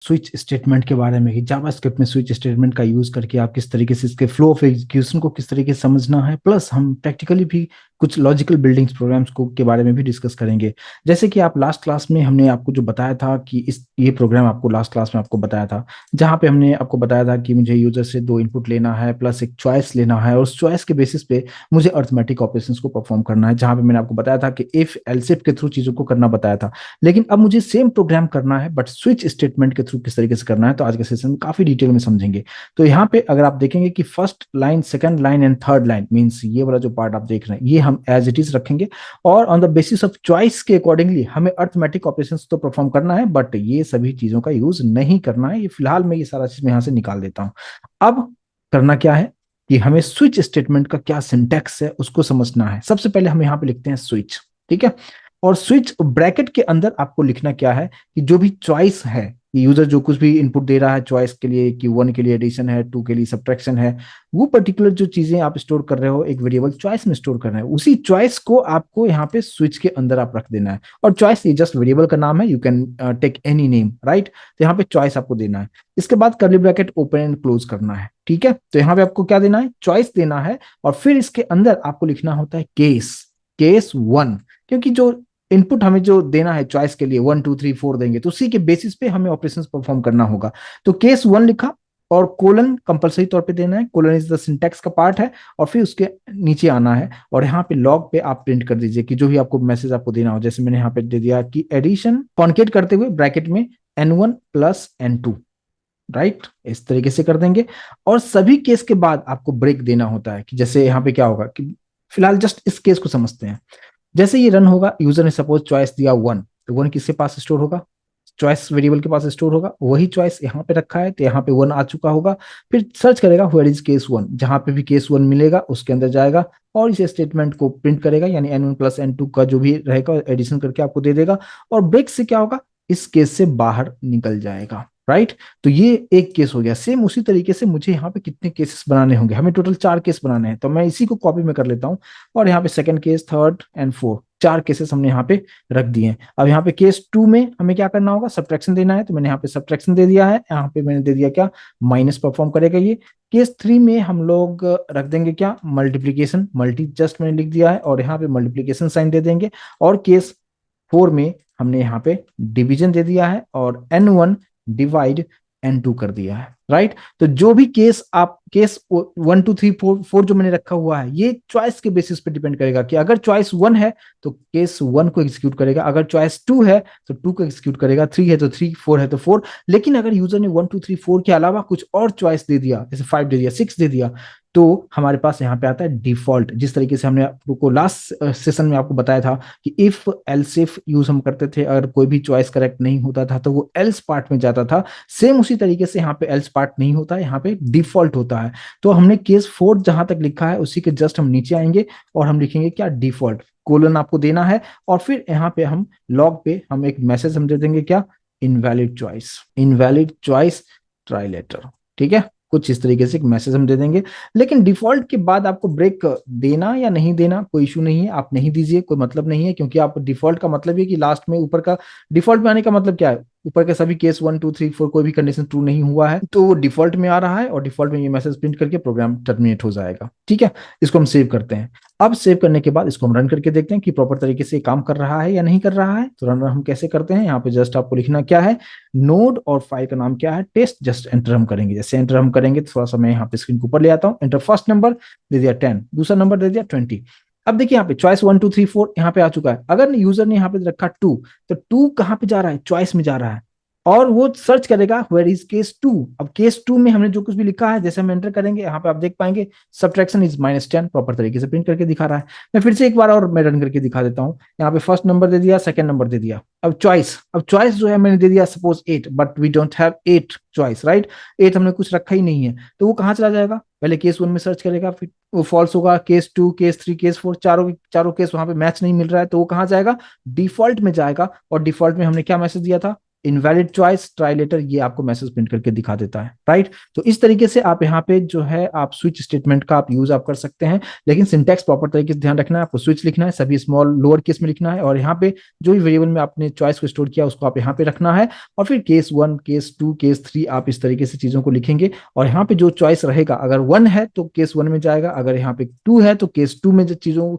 Switch statement के बारे में कि जावास्क्रिप्ट में स्विच स्टेटमेंट का यूज करके आप किस तरीके से इसके फ्लो ऑफ एग्जीक्यूशन को किस तरीके से समझना है, प्लस हम प्रैक्टिकली भी कुछ लॉजिकल बिल्डिंग्स प्रोग्राम्स को के बारे में भी डिस्कस करेंगे। जैसे कि आप लास्ट क्लास में हमने आपको जो बताया था कि इस ये प्रोग्राम आपको लास्ट क्लास में आपको बताया था, जहाँ पे हमने आपको बताया था कि मुझे यूजर से दो इनपुट लेना है प्लस एक चॉइस लेना है, और उस चॉइस के बेसिस पे मुझे अर्थमेटिक ऑपरेशंस को परफॉर्म करना है, जहाँ पे मैंने आपको बताया था कि इफ एल्सिफ के थ्रू चीजों को करना बताया था। लेकिन अब मुझे सेम प्रोग्राम करना है बट स्विच स्टेटमेंट के थ्रू किस तरीके से करना है, तो आज के सेशन में काफी डिटेल में समझेंगे। तो यहाँ पे अगर आप देखेंगे कि first line, second line and third line means ये वाला जो पार्ट आप देख रहे हैं ये हम एज इट इज रखेंगे, और on the basis of choice के अकॉर्डिंगली हमें अर्थमेटिक ऑपरेशंस तो परफॉर्म करना है, बट ये सभी चीजों का यूज नहीं करना है। ये फिलहाल मैं ये सारा चीज मैं यहाँ से निकाल देता हूँ। अब करना क्या है कि हमें स्विच स्टेटमेंट का क्या सिंटैक्स है उसको समझना है। सबसे पहले हम यहाँ पे लिखते हैं स्विच, ठीक है। और स्विच ब्रैकेट के अंदर आपको लिखना क्या है कि जो भी चॉइस है, यूजर जो कुछ भी इनपुट दे रहा है चॉइस के लिए, कि वन के लिए एडिशन है, टू के लिए सब्ट्रैक्शन है, वो पर्टिकुलर जो चीजें आप स्टोर कर रहे हो एक वेरिएबल चॉइस में स्टोर कर रहे हो, उसी चॉइस को आपको यहाँ पे स्विच के अंदर आप रख देना है। और चॉइस ये जस्ट वेरिएबल का नाम है, you can take any name, right. तो यहाँ पे चॉइस आपको देना है। इसके बाद curly bracket open and close करना है, ठीक है। तो यहाँ पे आपको क्या देना है, चॉइस देना है, और फिर इसके अंदर आपको लिखना होता है केस, केस वन। क्योंकि जो इनपुट हमें जो देना है चॉइस के लिए 1 2 3 4 देंगे, तो उसी के बेसिस पे हमें ऑपरेशंस परफॉर्म करना होगा। तो केस वन लिखा, और कोलन कंपलसरी तौर पे देना है, कोलन इज द सिंटैक्स का पार्ट है, और फिर उसके नीचे आना है, और यहाँ पे लॉग पे आप प्रिंट कर दीजिए कि जो भी आपको मैसेज आपको देना हो। जैसे मैंने यहाँ पे दे दिया कि एडिशन कॉन्केट करते हुए ब्रैकेट में N1 प्लस N2, राइट, इस तरीके से कर देंगे। और सभी केस के बाद आपको ब्रेक देना होता है कि जैसे यहाँ पे क्या होगा कि फिलहाल जस्ट इस केस को समझते हैं। जैसे ये रन होगा, यूजर ने सपोज चॉइस दिया वन, तो वन किसके पास स्टोर होगा, चॉइस वेरिएबल के पास स्टोर होगा। वही चॉइस यहाँ पे रखा है तो यहाँ पे वन आ चुका होगा। फिर सर्च करेगा वेयर इज केस वन, जहां पे भी केस वन मिलेगा उसके अंदर जाएगा, और इस स्टेटमेंट को प्रिंट करेगा, यानी N1 प्लस N2 का जो भी रहेगा एडिशन करके आपको दे देगा। और ब्रेक से क्या होगा, इस केस से बाहर निकल जाएगा, राइट। तो ये एक केस हो गया। सेम उसी तरीके से मुझे यहाँ पे कितने केसेस बनाने होंगे, हमें टोटल 4 केस बनाने हैं, तो मैं इसी को कॉपी में कर लेता हूँ। और यहाँ पे second case, third and fourth, 4 cases हमने यहाँ पे रख दिए हैं। अब यहाँ पे केस टू में हमें क्या करना होगा, सब्ट्रैक्शन देना है, तो मैंने यहाँ पे सब्ट्रैक्शन दे दिया है। यहाँ पे मैंने दे दिया क्या, माइनस परफॉर्म करेगा ये। केस थ्री में हम लोग रख देंगे क्या, मल्टीप्लीकेशन, मल्टी जस्ट मैंने लिख दिया है, और यहाँ पे मल्टीप्लीकेशन साइन दे देंगे। और केस फोर में हमने यहाँ पे डिवीजन दे दिया है, और N1 डिवाइड N2 कर दिया है, राइट। तो जो भी केस आप केस 1 2 3 4 जो मैंने रखा हुआ है, ये चॉइस के बेसिस पे डिपेंड करेगा कि अगर चॉइस वन है तो केस वन को एग्जीक्यूट करेगा, अगर चॉइस टू है तो टू को एग्जीक्यूट करेगा, थ्री है तो थ्री, फोर है तो फोर। लेकिन अगर यूजर ने 1 2 3 4 के अलावा कुछ और चॉइस दे दिया, जैसे 5 दे दिया, 6 दे दिया, तो हमारे पास यहाँ पे आता है डिफॉल्ट। जिस तरीके से हमने आपको लास्ट सेशन में आपको बताया था कि इफ एल्स इफ यूज हम करते थे, अगर कोई भी चॉइस करेक्ट नहीं होता था तो वो एल्स पार्ट में जाता था। सेम उसी तरीके से यहाँ पे एल्स पार्ट नहीं होता है, यहाँ पे डिफॉल्ट होता है। तो हमने केस फोर जहां तक लिखा है उसी के जस्ट हम नीचे आएंगे, और हम लिखेंगे क्या, डिफॉल्ट, कोलन आपको देना है। और फिर यहाँ पे हम लॉग पे हम एक मैसेज हम दे देंगे क्या, invalid choice, invalid choice, try later, ठीक है। कुछ इस तरीके से एक मैसेज हम दे देंगे। लेकिन डिफॉल्ट के बाद आपको ब्रेक देना या नहीं देना कोई इशू नहीं है, आप नहीं दीजिए, कोई मतलब नहीं है, क्योंकि आप डिफॉल्ट का मतलब ये कि लास्ट में ऊपर का डिफॉल्ट में आने का मतलब क्या है, ऊपर के सभी केस 1 2 3 4 कोई भी कंडीशन ट्रू नहीं हुआ है तो वो डिफॉल्ट में आ रहा है, और डिफॉल्ट में ये मैसेज प्रिंट करके प्रोग्राम टर्मिनेट हो जाएगा, ठीक है। इसको हम सेव करते हैं। अब सेव करने के बाद इसको हम रन करके देखते हैं कि प्रॉपर तरीके से काम कर रहा है या नहीं कर रहा है। तो रन हम कैसे करते हैं, यहाँ पे जस्ट आपको लिखना क्या है, नोड, और फाइल का नाम क्या है, टेस्ट, जस्ट एंटर हम करेंगे। जैसे एंटर हम करेंगे तो थोड़ा सा मैं यहाँ पे स्क्रीन को ऊपर ले आता हूँ। एंटर, फर्स्ट नंबर दे दिया 10, दूसरा नंबर दे दिया 20। अब देखिए यहाँ पे चॉइस 1 2 3 4 यहाँ पे आ चुका है। अगर यूजर ने यहाँ पे रखा टू, तो टू कहाँ पे जा रहा है, चॉइस में जा रहा है, और वो सर्च करेगा वेयर इज केस टू। अब केस टू में हमने जो कुछ भी लिखा है, जैसे हम एंटर करेंगे यहाँ पे आप देख पाएंगे सब्ट्रैक्शन इज -10, प्रॉपर तरीके से प्रिंट करके दिखा रहा है। मैं फिर से एक बार और मैं रन करके दिखा देता हूँ। यहाँ पे फर्स्ट नंबर दे दिया, सेकंड नंबर दे दिया। अब चॉइस जो है मैंने दे दिया suppose 8, but we don't have 8 choice, right. 8 हमने कुछ रखा ही नहीं है, तो वो कहाँ चला जाएगा, पहले केस वन में सर्च करेगा, फिर वो फॉल्स होगा, case two, case three, case four, चारों चारों केस वहां पे मैच नहीं मिल रहा है, तो वो कहाँ जाएगा, डिफॉल्ट में जाएगा। और डिफॉल्ट में हमने क्या मैसेज दिया था, इनवैलिड चॉइस, ट्राई लेटर, ये आपको मैसेज प्रिंट करके दिखा देता है, राइट। तो इस तरीके से आप यहाँ पे जो है आप स्विच स्टेटमेंट का आप यूज आप कर सकते हैं, लेकिन सिंटैक्स प्रॉपर तरीके से ध्यान रखना है, आपको स्विच लिखना है सभी स्मॉल लोअर केस में लिखना है, और यहाँ पे जो भी वेरिएबल में आपने चॉइस को स्टोर किया उसको आप यहाँ पे रखना है, और फिर केस 1, केस 2, केस 3 आप इस तरीके से चीजों को लिखेंगे, और यहाँ पे जो चॉइस रहेगा, अगर 1 है तो केस 1 में जाएगा, अगर यहाँ पे 2 है तो केस 2 में जो चीजों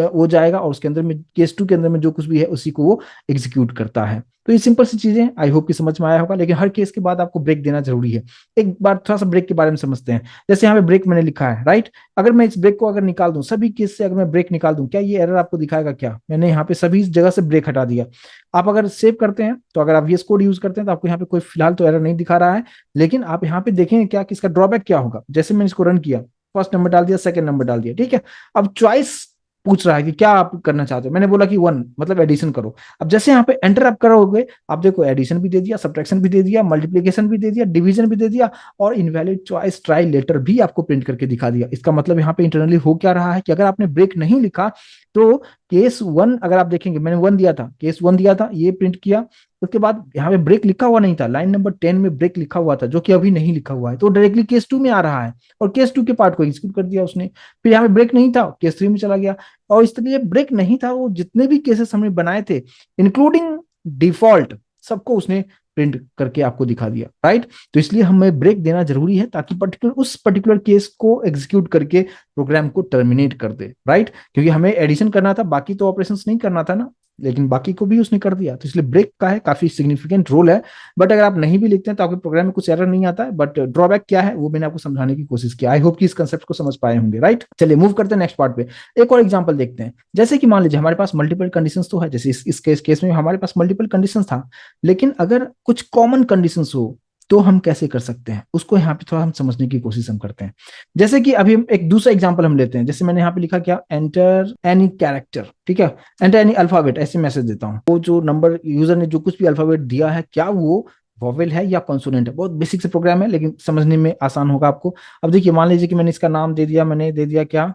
वो जाएगा, और उसके अंदर में केस 2 के अंदर में जो कुछ भी है उसी को वो एग्जीक्यूट करता है। तो ये सिंपल सी चीजें, आई होप कि समझ में आया होगा, लेकिन हर केस के बाद आपको ब्रेक देना जरूरी है। एक बार थोड़ा सा ब्रेक के बारे में समझते हैं। जैसे यहाँ पे ब्रेक मैंने लिखा है, राइट। अगर मैं इस ब्रेक को अगर निकाल दूं, सभी केस से अगर मैं ब्रेक निकाल दूं, क्या ये एरर आपको दिखाएगा? क्या मैंने यहाँ पे सभी जगह से ब्रेक हटा दिया। आप अगर सेव करते हैं तो अगर आप VS कोड यूज करते हैं तो आपको यहाँ पे कोई फिलहाल तो एरर नहीं दिखा रहा है, लेकिन आप यहाँ पे देखेंगे क्या कि इसका ड्रॉबैक क्या होगा। जैसे मैंने इसको रन किया, फर्स्ट नंबर डाल दिया, सेकंड नंबर डाल दिया, ठीक है। अब चॉइस पूछ रहा है कि क्या आप करना चाहते हो, मैंने बोला कि 1 मतलब एडिशन करो। अब जैसे यहाँ पे एंटर आप करोगे, आप देखो एडिशन भी दे दिया, सब्ट्रैक्शन भी दे दिया, मल्टीप्लिकेशन भी दे दिया, डिवीजन भी दे दिया, और इनवैलिड चॉइस ट्राई लेटर भी आपको प्रिंट करके दिखा दिया। इसका मतलब यहाँ पे इंटरनली हो क्या रहा है कि अगर आपने ब्रेक नहीं लिखा तो केस 1 अगर आप देखेंगे, मैंने 1 दिया था, केस 1 दिया था, ये प्रिंट किया, उसके बाद यहाँ पे ब्रेक लिखा हुआ नहीं था, लाइन नंबर 10 में ब्रेक लिखा हुआ था जो कि अभी नहीं लिखा हुआ है, तो डायरेक्टली केस 2 में आ रहा है, और केस 2 के पार्ट को एग्जीक्यूट कर दिया उसने। फिर यहाँ पे ब्रेक नहीं था, केस 3 में चला गया, और इस तरीके ब्रेक नहीं था, वो जितने भी केसेस हमने बनाए थे इंक्लूडिंग डिफॉल्ट, सबको उसने प्रिंट करके आपको दिखा दिया, राइट। तो इसलिए हमें ब्रेक देना जरूरी है ताकि उस पर्टिकुलर केस को एग्जीक्यूट करके प्रोग्राम को टर्मिनेट कर दे, राइट। क्योंकि हमें एडिशन करना था, बाकी तो ऑपरेशंस नहीं करना था ना, लेकिन बाकी को भी उसने कर दिया, तो इसलिए ब्रेक का है काफी सिग्निफिकेंट रोल है। बट अगर आप नहीं भी लिखते हैं तो आपके प्रोग्राम में कुछ एरर नहीं आता है, बट ड्रॉबैक क्या है वो मैंने आपको समझाने की कोशिश की। आई होप कि इस कंसेप्ट को समझ पाए होंगे, राइट। चलिए मूव करते हैं नेक्स्ट पार्ट पे। एक और एग्जांपल देखते हैं। जैसे कि मान लीजिए हमारे पास मल्टीपल कंडीशंस तो है, जैसे इस केस में हमारे पास मल्टीपल कंडीशंस था, लेकिन अगर कुछ कॉमन कंडीशंस हो तो हम कैसे कर सकते हैं, उसको यहाँ पे थोड़ा हम समझने की कोशिश हम करते हैं। जैसे कि अभी हम एक दूसरा एग्जांपल हम लेते हैं, जैसे मैंने यहाँ पे लिखा क्या, एंटर एनी कैरेक्टर, ठीक है, एंटर एनी अल्फाबेट, ऐसे मैसेज देता हूँ। वो जो नंबर यूजर ने जो कुछ भी अल्फाबेट दिया है, क्या वो वॉवेल है या कॉन्सोनेंट है। बहुत बेसिक से प्रोग्राम है, लेकिन समझने में आसान होगा आपको। अब देखिए, मान लीजिए कि मैंने इसका नाम दे दिया, मैंने दे दिया क्या,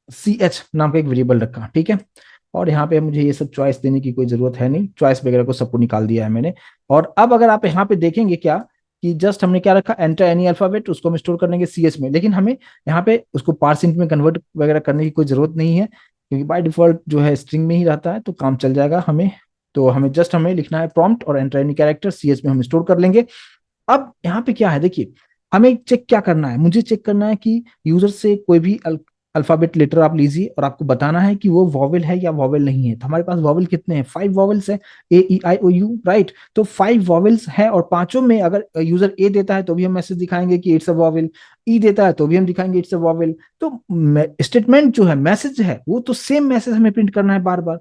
CH नाम का एक वेरिएबल रखा, ठीक है। और यहाँ पे मुझे ये सब चॉइस देने की कोई जरूरत है नहीं, चॉइस वगैरह को सबको निकाल दिया है मैंने। और अब अगर आप यहाँ पे देखेंगे क्या कि जस्ट हमने क्या रखा, एंटर एनी अल्फाबेट, उसको हम स्टोर कर लेंगे CS में, लेकिन हमें यहाँ पे उसको पार्सिंट में कन्वर्ट वगैरह करने की कोई जरूरत नहीं है, क्योंकि बाय डिफॉल्ट जो है स्ट्रिंग में ही रहता है, तो काम चल जाएगा हमें। तो हमें जस्ट हमें लिखना है प्रॉम्प्ट और एंटर एनी कैरेक्टर, CS में हम स्टोर कर लेंगे। अब यहाँ पे क्या है, देखिए हमें चेक क्या करना है, मुझे चेक करना है कि यूजर से कोई भी अल्फाबेट लेटर आप लीजिए और आपको बताना है कि वो वॉवेल है या वॉवेल नहीं है। तो हमारे पास वॉवेल कितने हैं, 5 वॉवेल्स है, A E I O U, right. तो 5 वॉवेल्स है, और पांचों में अगर यूजर ए देता है तो भी हम मैसेज दिखाएंगे कि इट्स अ वॉवेल, ई देता है तो भी हम दिखाएंगे इट्स अ वॉवेल। तो स्टेटमेंट जो है, मैसेज है, वो तो सेम मैसेज हमें प्रिंट करना है बार बार।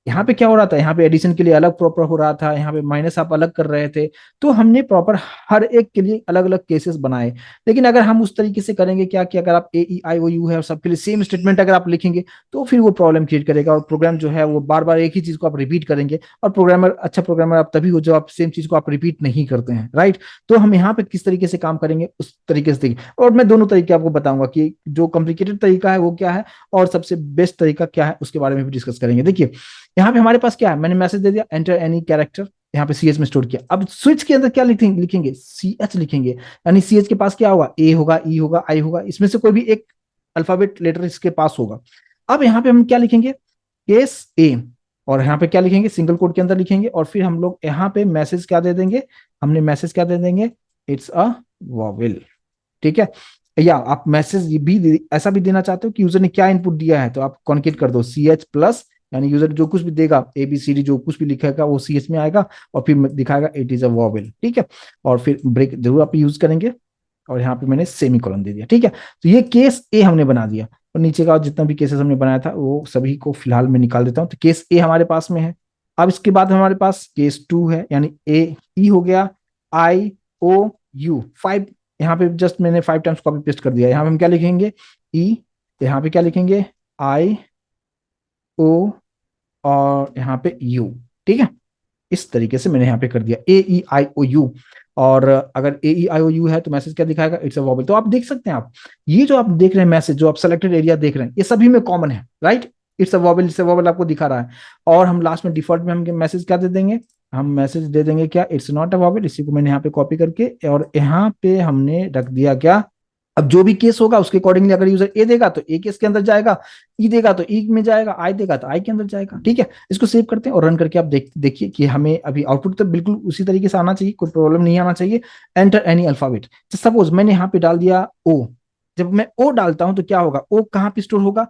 यहाँ पे क्या हो रहा था, यहाँ पे एडिशन के लिए अलग प्रॉपर हो रहा था, यहाँ पे माइनस आप अलग कर रहे थे, तो हमने प्रॉपर हर एक के लिए अलग अलग केसेस बनाए। लेकिन अगर हम उस तरीके से करेंगे क्या कि अगर आप A E I O U है और सबके लिए सेम स्टेटमेंट अगर आप लिखेंगे तो फिर वो प्रॉब्लम क्रिएट करेगा, और प्रोग्राम जो है वो बार बार एक ही चीज को आप रिपीट करेंगे। और प्रोग्रामर, अच्छा प्रोग्रामर आप तभी हो जो आप सेम चीज को आप रिपीट नहीं करते हैं, राइट। तो हम यहाँ पे किस तरीके से काम करेंगे उस तरीके से देखिए, और मैं दोनों तरीके आपको बताऊंगा कि जो कॉम्प्लिकेटेड तरीका है वो क्या है और सबसे बेस्ट तरीका क्या है, उसके बारे में भी डिस्कस करेंगे। देखिए यहाँ पे हमारे पास क्या है, मैंने मैसेज दे दिया एंटर एनी कैरेक्टर, यहाँ पे CS में स्टोर किया। अब स्विच के अंदर क्या लिखेंगे, CH लिखेंगे, यानी CH के पास क्या होगा, A होगा, E होगा, I होगा, इसमें से कोई भी एक अल्फाबेट लेटर इसके पास होगा। अब यहाँ पे हम क्या लिखेंगे, केस A, और यहाँ पे क्या लिखेंगे, सिंगल कोड के अंदर लिखेंगे, और फिर हम लोग यहाँ पे मैसेज क्या दे देंगे, हमने मैसेज क्या दे देंगे, इट्स अ वॉवेल, ठीक है। या आप मैसेज भी ऐसा भी देना चाहते हो कि यूजर ने क्या इनपुट दिया है, तो आप कॉन्केट कर दो CH प्लस, यानी यूजर जो कुछ भी देगा ABCD जो कुछ भी लिखेगा वो CS में आएगा, और फिर दिखाएगा इट इज अ वॉवेल, ठीक है। और फिर ब्रेक जरूर आप यूज करेंगे, और यहाँ पे मैंने सेमी कॉलन दे दिया, ठीक है। तो ये केस A हमने बना दिया, और नीचे का जितना भी केसेस हमने बनाया था वो सभी को फिलहाल मैं निकाल देता हूँ। तो केस A हमारे पास में है। अब इसके बाद हमारे पास केस 2 है, यानी E हो गया, I O U 5, यहाँ पे जस्ट मैंने 5 टाइम्स कॉपी पेस्ट कर दिया। यहाँ पे हम क्या लिखेंगे, E, यहाँ पे क्या लिखेंगे, I O, और यहाँ पे U, ठीक है। इस तरीके से मैंने यहाँ पे कर दिया A E I O U, और अगर A E I O U है तो मैसेज क्या दिखाएगा, इट्स अ वॉवेल। तो आप देख सकते हैं, आप ये जो आप देख रहे हैं मैसेज, जो आप सेलेक्टेड एरिया देख रहे हैं, ये सभी में कॉमन है, right. It's a vowel, it's a vowel आपको दिखा रहा है। और हम लास्ट में डिफॉल्ट में हम मैसेज क्या दे देंगे, हम मैसेज दे देंगे क्या, इट्स नॉट अ वॉवेल। इसी को मैंने यहाँ पे कॉपी करके और यहाँ पे हमने रख दिया क्या, अब जो भी केस होगा उसके अकॉर्डिंगली अगर यूजर ए देगा तो ए केस के अंदर जाएगा, ई देगा तो ई में जाएगा, आई देगा तो आई के अंदर जाएगा। ठीक है, इसको सेव करते हैं और रन करके आप देखिए कि हमें अभी आउटपुट तो बिल्कुल उसी तरीके से आना चाहिए, कोई प्रॉब्लम नहीं आना चाहिए। एंटर एनी अल्फाबेट, सपोज मैंने यहाँ पे डाल दिया ओ। जब मैं ओ डालता हूं तो क्या होगा, ओ कहाँ पे स्टोर होगा,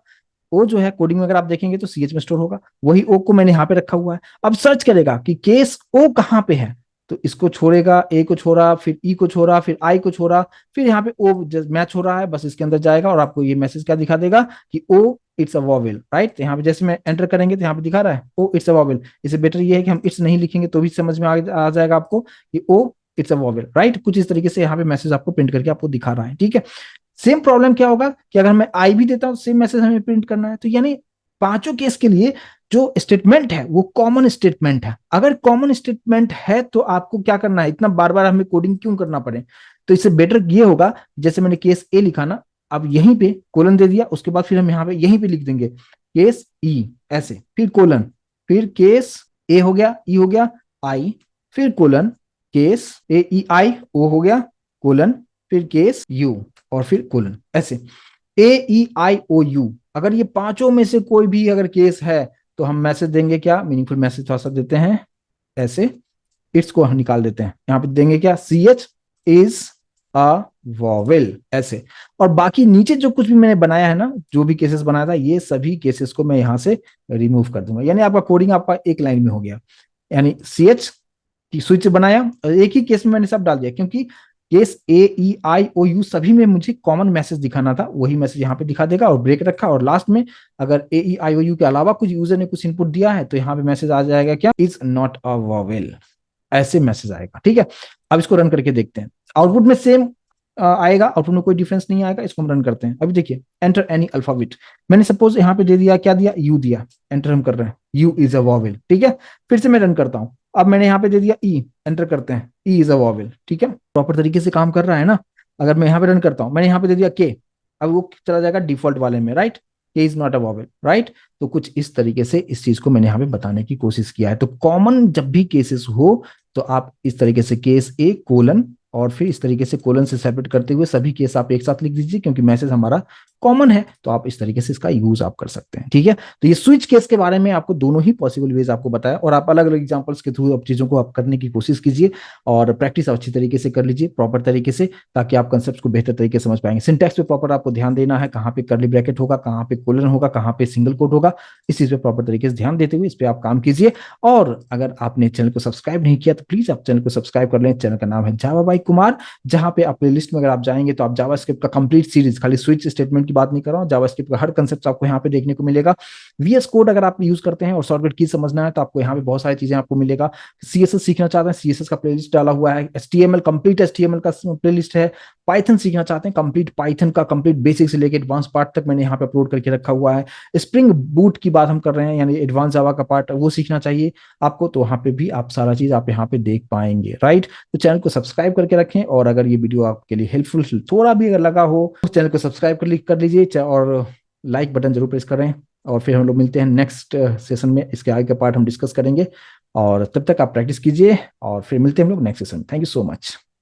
ओ जो है कोडिंग में अगर आप देखेंगे तो सीएच में स्टोर होगा, वही ओ को मैंने यहाँ पे रखा हुआ है। अब सर्च करेगा कि केस ओ कहाँ पे है, तो इसको छोड़ेगा, ए को छोड़ा, फिर ई को छोड़ा, फिर आई को छोड़ा, फिर यहाँ पे ओ मैच हो रहा है, बस इसके अंदर जाएगा और आपको ये मैसेज क्या दिखा देगा कि oh it's a vowel, right. यहाँ पे जैसे मैं एंटर करेंगे तो यहाँ पे दिखा रहा है ओ इट्स अ वॉवेल। इससे बेटर ये है कि हम इट्स नहीं लिखेंगे तो भी समझ में आ जाएगा आपको कि oh it's a vowel, right. कुछ इस तरीके से यहाँ पे मैसेज आपको प्रिंट करके आपको दिखा रहा है। ठीक है, सेम प्रॉब्लम क्या होगा कि अगर मैं आई भी देता हूं सेम मैसेज हमें प्रिंट करना है, तो यानी पांचों केस के लिए जो स्टेटमेंट है वो कॉमन स्टेटमेंट है। अगर कॉमन स्टेटमेंट है तो आपको क्या करना है, इतना बार बार हमें कोडिंग क्यों करना पड़े। तो इससे बेटर ये होगा, जैसे मैंने केस ए लिखा ना, अब यहीं पे कोलन दे दिया, उसके बाद फिर हम यहाँ पे यहीं पे लिख देंगे केस ई, ऐसे, फिर कोलन, फिर केस ए हो गया, ई हो गया, आई, फिर कोलन, केस ए ई आई ओ हो गया, कोलन, फिर केस यू, और फिर कोलन, ऐसे ए ई आई ओ यू। अगर ये पांचों में से कोई भी अगर केस है तो हम मैसेज देंगे क्या, मीनिंगफुल मैसेज थोड़ा सा देते हैं, ऐसे इट्स को हम निकाल देते हैं, यहाँ पे देंगे क्या, C H is a vowel, ऐसे। और बाकी नीचे जो कुछ भी मैंने बनाया है ना, जो भी केसेस बनाया था, ये सभी केसेस को मैं यहाँ से रिमूव कर दूंगा, यानी आपका कोडिंग आपका एक लाइन में हो गया। यानी सी एच की स्विच बनाया और एक ही केस में मैंने सब डाल दिया, क्योंकि case A E I O you सभी में मुझे कॉमन मैसेज दिखाना था, वही मैसेज यहाँ पे दिखा देगा और ब्रेक रखा, और लास्ट में अगर ए ई आई ओ यू के अलावा कुछ यूजर ने कुछ इनपुट दिया है तो यहाँ पे मैसेज आ जाएगा क्या, इज नॉट अ वॉवेल, ऐसे मैसेज आएगा। ठीक है, अब इसको रन करके देखते हैं, आउटपुट में सेम आएगा, आउटपुट में कोई डिफरेंस नहीं आएगा। इसको हम रन करते हैं, अभी देखिए एंटर एनी अल्फाबेट, मैंने सपोज यहाँ पे दे दिया, क्या दिया, यू दिया, एंटर हम कर रहे हैं, यू इज अ वॉवेल। ठीक है, फिर से मैं रन करता हूँ, अब मैंने यहाँ पे दे दिया ई, एंटर करते हैं, ई इज अ वॉवेल। ठीक है, प्रॉपर तरीके से काम कर रहा है ना। अगर मैं यहाँ पे रन करता हूँ, मैंने यहाँ पे दे दिया के, अब वो चला जाएगा डिफॉल्ट वाले में, राइट, के is not a vowel, right. तो कुछ इस तरीके से इस चीज को मैंने यहाँ पे बताने की कोशिश किया है। तो कॉमन जब भी केसेस हो तो आप इस तरीके से केस ए कोलन और फिर इस तरीके से कोलन से सेपरेट करते हुए सभी केस आप एक साथ लिख दीजिए, क्योंकि मैसेज हमारा कॉमन है, तो आप इस तरीके से इसका यूज आप कर सकते हैं। ठीक है, तो ये स्विच केस के बारे में आपको दोनों ही पॉसिबल वेज आपको बताया, और आप अलग अलग एग्जांपल्स के थ्रू अब चीजों को आप करने की कोशिश कीजिए और प्रैक्टिस अच्छी तरीके से कर लीजिए प्रॉपर तरीके से, ताकि आप कंसेप्ट को बेहतर तरीके से समझ पाएंगे। सिंटैक्स पे प्रॉपर आपको ध्यान देना है, कहाँ पे कर्ली ब्रैकेट होगा, कहाँ पे कोलन होगा, कहाँ पे सिंगल कोट होगा, इस चीज पे प्रॉपर तरीके से ध्यान देते हुए इस पे आप काम कीजिए। और अगर आपने चैनल को सब्सक्राइब नहीं किया तो प्लीज आप चैनल को सब्सक्राइब कर लें। चैनल का नाम है जावा बाय कुमार, जहां पे आप प्लेलिस्ट में अगर आप जाएंगे तो आप जावास्क्रिप्ट का कंप्लीट सीरीज, खाली स्विच स्टेटमेंट की बात नहीं कर रहा हूँ, जावास्क्रिप्ट का हर कंसेप्ट आपको यहाँ पे देखने को मिलेगा। वीएस कोड अगर आप यूज करते हैं और शॉर्टकट की समझना है तो आपको यहाँ पे बहुत सारी चीजें आपको मिलेगा। सीएसएस सीखना चाहते हैं, सीएसएस का प्लेलिस्ट डाला हुआ है। एचटीएमएल कंप्लीट एचटीएमएल का प्लेलिस्ट है। पाइथन सीखना चाहते हैं, कंप्लीट पाइथन का कंप्लीट बेसिक से लेकर एडवांस पार्ट तक मैंने यहाँ पे अपलोड करके रखा हुआ है। स्प्रिंग बूट की बात हम कर रहे हैं, यानी एडवांस जावा का पार्ट वो सीखना चाहिए आपको, तो वहाँ पे भी आप सारा चीज आप यहाँ पे देख पाएंगे, राइट। तो चैनल को सब्सक्राइब करके रखें, और अगर ये वीडियो आपके लिए हेल्पफुल थोड़ा भी अगर लगा हो तो चैनल को सब्सक्राइब कर लीजिए और लाइक बटन जरूर प्रेस करें। और फिर हम लोग मिलते हैं नेक्स्ट सेशन में, इसके आगे का पार्ट हम डिस्कस करेंगे, और तब तक आप प्रैक्टिस कीजिए और फिर मिलते हैं हम लोग next session. Thank you so much.